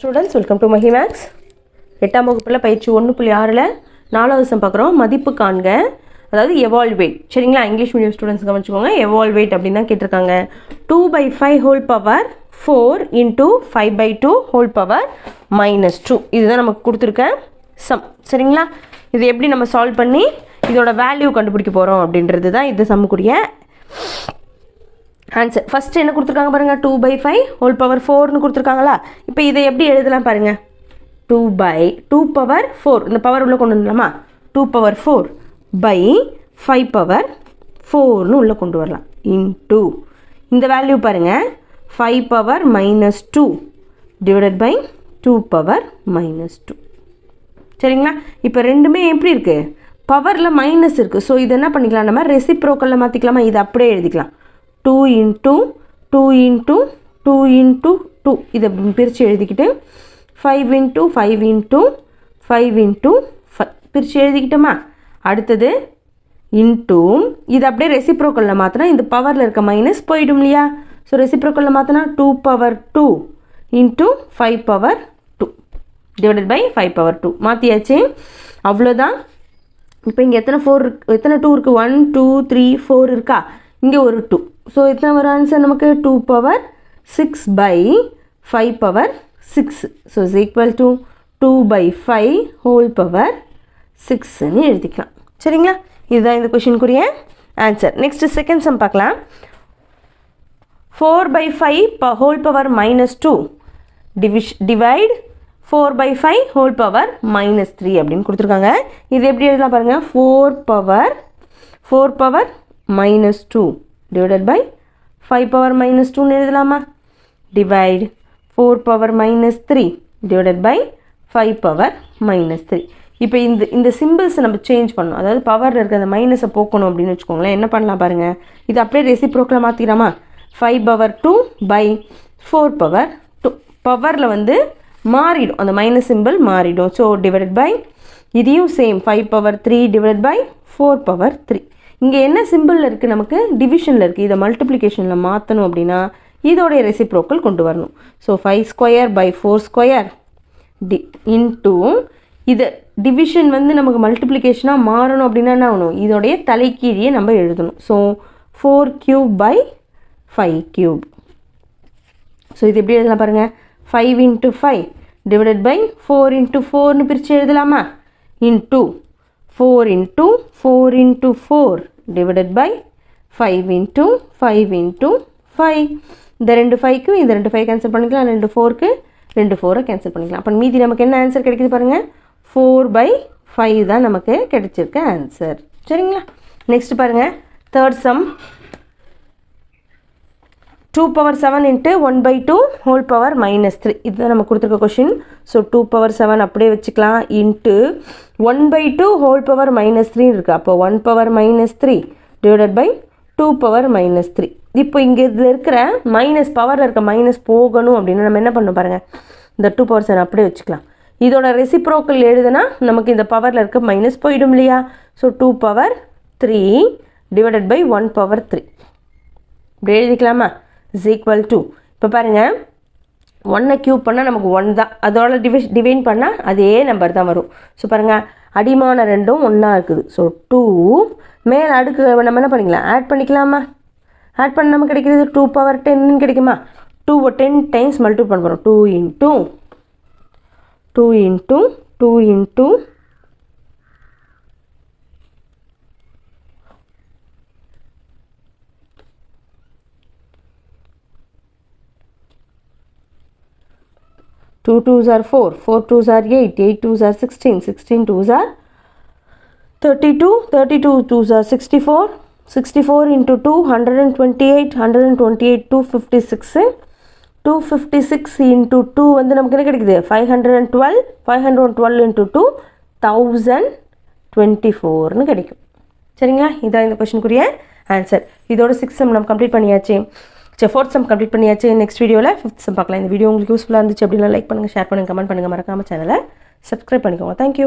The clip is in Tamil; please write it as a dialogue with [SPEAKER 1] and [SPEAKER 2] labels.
[SPEAKER 1] Students welcome to Mahi maths. 8ஆம் வகுப்பில் பயிற்சி 1.6ல் 4வது சம் பார்க்குறோம். மதிப்பு காண்க, அதாவது எவால்வேட். சரிங்களா, இங்கிலீஷ் மீடியம் ஸ்டூடெண்ட்ஸ் கவனிச்சுக்கோங்க. எவால்வேட் அப்படின்னு தான் கேட்டிருக்காங்க. 2/5 whole power 4 into 5/2 whole power -2 இதுதான் நமக்கு கொடுத்துருக்க சம். சரிங்களா, இது எப்படி நம்ம சால்வ் பண்ணி இதோட வேல்யூ கண்டுபிடிக்க போகிறோம் அப்படின்றது தான் இது சம்முக்குரிய ஆன்சர். ஃபஸ்ட்டு என்ன கொடுத்துருக்காங்க பாருங்கள், 2/5 ஹோல் பவர் 4னு கொடுத்துருக்காங்களா. இப்போ இதை எப்படி எழுதலாம் பாருங்கள், 2/2 பவர் 4 இந்த பவர் உள்ளே கொண்டு வரலாமா, 2 பவர் 4 பை 5 பவர் 4னு உள்ளே கொண்டு வரலாம். இன்டூ இந்த வேல்யூ பாருங்கள், 5 பவர் -2 டிவைடட் பை 2 பவர் -2. சரிங்களா, இப்போ ரெண்டுமே எப்படி இருக்குது, பவரில் மைனஸ் இருக்குது. ஸோ இது என்ன பண்ணிக்கலாம், நம்ம ரெசிப்ரோக்கலில் மாற்றிக்கலாமா, இது அப்படியே எழுதிக்கலாம். 2 இன்ட்டு 2 இன்ட்டு 2 இன்ட்டு 2 இதை பிரித்து எழுதிக்கிட்டு 5 இன்ட்டு 5 இன்ட்டு 5 இன்ட்டு 5 பிரித்து எழுதிக்கிட்டோமா. அடுத்தது இன்ட்டு இது அப்படியே ரெசிப்ரோக்கலில் மாற்றினா இந்த பவரில் இருக்க மைனஸ் போயிடும் இல்லையா. ஸோ ரெசிப்ரோக்கலில் மாற்றினா 2 power 2 into 5 power 2 divided by 5 power 2 மாற்றியாச்சு. அவ்வளோதான். இப்போ இங்கே எத்தனை 4 இருக்கு, எத்தனை 2 இருக்குது, 1 2 3 4 இருக்கா, இங்கே ஒரு 2. ஸோ எத்தனை வரும் ஆன்சர் நமக்கு, 2 power 6 by 5 power 6. So is equal to 2/5 whole power 6ன்னு எழுதிக்கலாம். சரிங்களா, இதுதான் இந்த கொஷினுக்குரிய ஆன்சர். நெக்ஸ்ட் செகண்ட் சம் பார்க்கலாம். 4/5 whole power -2 divide 4/5 whole power -3 அப்படின்னு கொடுத்துருக்காங்க. இது எப்படி எழுதலாம் பாருங்கள், 4 பவர் -2 டிவைடட் பை 5 பவர் -2ன்னு எழுதலாமா. Divide 4 power -3 divided by 5 power -3. இப்போ இந்த சிம்பிள்ஸை நம்ம சேஞ்ச் பண்ணணும், அதாவது பவரில் இருக்க அந்த மைனஸை போக்கணும் அப்படின்னு வச்சுக்கோங்களேன். என்ன பண்ணலாம் பாருங்கள், இது அப்படியே ரெசிப்ரோக்கில் மாற்றிக்கலாமா. 5 பவர் 2 பை 4 பவர் 2 பவரில் வந்து மாறிடும், அந்த மைனஸ் சிம்பிள் மாறிடும். ஸோ டிவைடட் பை இதையும் same 5 power 3 divided by 4 power 3. இங்கே என்ன சிம்பிளில் இருக்குது, நமக்கு டிவிஷனில் இருக்குது. இதை மல்டிப்ளிகேஷனில் மாற்றணும் அப்படின்னா இதோடைய ரெசிப்ரோக்கல் கொண்டு வரணும். So 5 square by 4 square into இது டிவிஷன் வந்து நமக்கு மல்டிப்ளிகேஷனாக மாறணும் அப்படின்னா என்ன ஆகணும், இதோடைய தலைக்கீழியை நம்ம எழுதணும். So 4 cube by 5 cube. So இது எப்படி எழுதலாம் பாருங்கள், 5 இன்ட்டு 5 டிவைடட் பை 4 இன்ட்டு 4னு பிரித்து எழுதலாமா. Into 4 into 4 into 4 divided by 5 into 5 into 5. இந்த 2 5க்கு இந்த 2 5 கேன்சல் பண்ணிக்கலாம், 2 4க்கு 2 4 கேன்சல் பண்ணிக்கலாம். அப்போ மீதி நமக்கு என்ன ஆன்சர் கிடைக்குது பாருங்கள், 4/5 தான் நமக்கு கிடைச்சிருக்க ஆன்சர். சரிங்களா, நெக்ஸ்ட் பாருங்கள், third sum. 2 power 7 into 1/2 whole power -3 இதுதான் நம்ம கொடுத்துருக்க கொஷின். ஸோ 2 பவர் 7 அப்படியே வச்சுக்கலாம், இன்ட்டு 1/2 ஹோல் பவர் -3 இருக்குது. அப்போ 1 பவர் -3 டிவைடட் பை 2 பவர் -3. இப்போ இங்கே இதில் இருக்கிற மைனஸ், பவரில் இருக்க மைனஸ் போகணும் அப்படின்னா நம்ம என்ன பண்ணணும் பாருங்கள், இந்த 2 பவர் 7 அப்படியே வச்சுக்கலாம். இதோட ரெசிப்ரோக்கல் எழுதுனா நமக்கு இந்த பவரில் இருக்க மைனஸ் போயிடும் இல்லையா. So 2 power 3 divided by 1 power 3 இப்படி எழுதிக்கலாமா. இஸ் ஈக்குவல் டு, இப்போ பாருங்கள் 1 கியூப் பண்ணால் நமக்கு 1 தான், அதோட டிவைன் பண்ணால் அதே நம்பர் தான் வரும். ஸோ பாருங்கள், அடிமான ரெண்டும் ஒன்றா இருக்குது. ஸோ 2 மேலே அடுக்கு நம்ம என்ன பண்ணிக்கலாம், ஆட் பண்ணிக்கலாமா. ஆட் பண்ண நமக்கு கிடைக்கிறது 2 பவர் 10ன்னு கிடைக்குமா. 2 10 டைம்ஸ் மல்டிபிள் பண்ண போகிறோம். 2 into 2 into 2 into 2 2s are 4, 4 2s are 8, 8 2s are 16, 16 2s are 32, 32 2s are 64, 64 into 2 128, 128 256, 256 into 2 வந்து நமக்கு என்ன கிடைக்குது, 512, 512 into 2 1024ன்னு கிடைக்கும். சரிங்களா, இதான் இந்த கொஷனுக்குரிய ஆன்சர். இதோட 6 சம் நம்ம கம்ப்ளீட் பண்ணியாச்சு. சரி, 4th சம் கம்ப்ளீட் பண்ணியாச்சு. நெக்ஸ்ட் வீடியோவில் 5th சம் பார்க்கலாம். இந்த வீடியோ உங்களுக்கு யூஸ்ஃபுல்லாக இருந்துச்சு அப்படின்னா லைக் பண்ணுங்கள், ஷேர் பண்ணுங்கள், கமெண்ட் பண்ணுங்கள், மறக்காமல் சேனலை சப்ஸ்கிரைப் பண்ணிக்கோங்க. தேங்க்யூ.